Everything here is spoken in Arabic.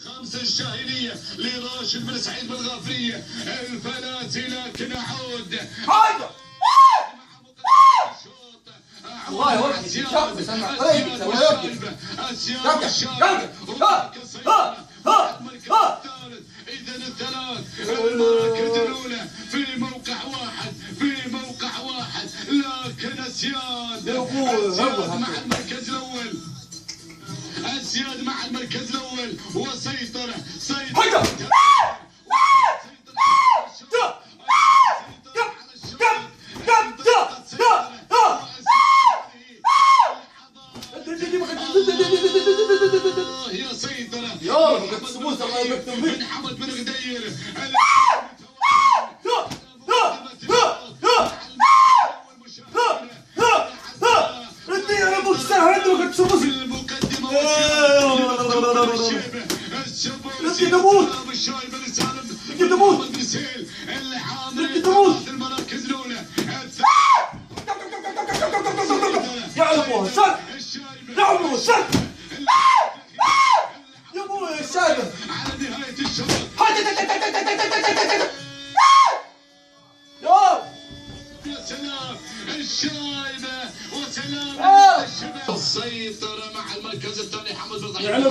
خمسة الشاهينية لراشد بن سعيد بن غافرية الفلاتي، لكن عود هذا والله وقت شاب بسمع طريقك إذا الثلاث المراكز الأولى في موقع واحد، لكن أسياد مع المركز الأول، مع المركز الأول وسيطرة يا سيطرة يا سموس الله يبارك فيك بن حمد بن غدير ردي على ابوك سهل عندك سموس المقدمة ردي تموت ردي تموت ردي تموت المراكز الأولى يا ابوها سد يا ابوها سد يا ابوها الشايبة على نهاية الشوط يا سلام الشايبة وسلام السيطرة مع المركز الثاني حمد بن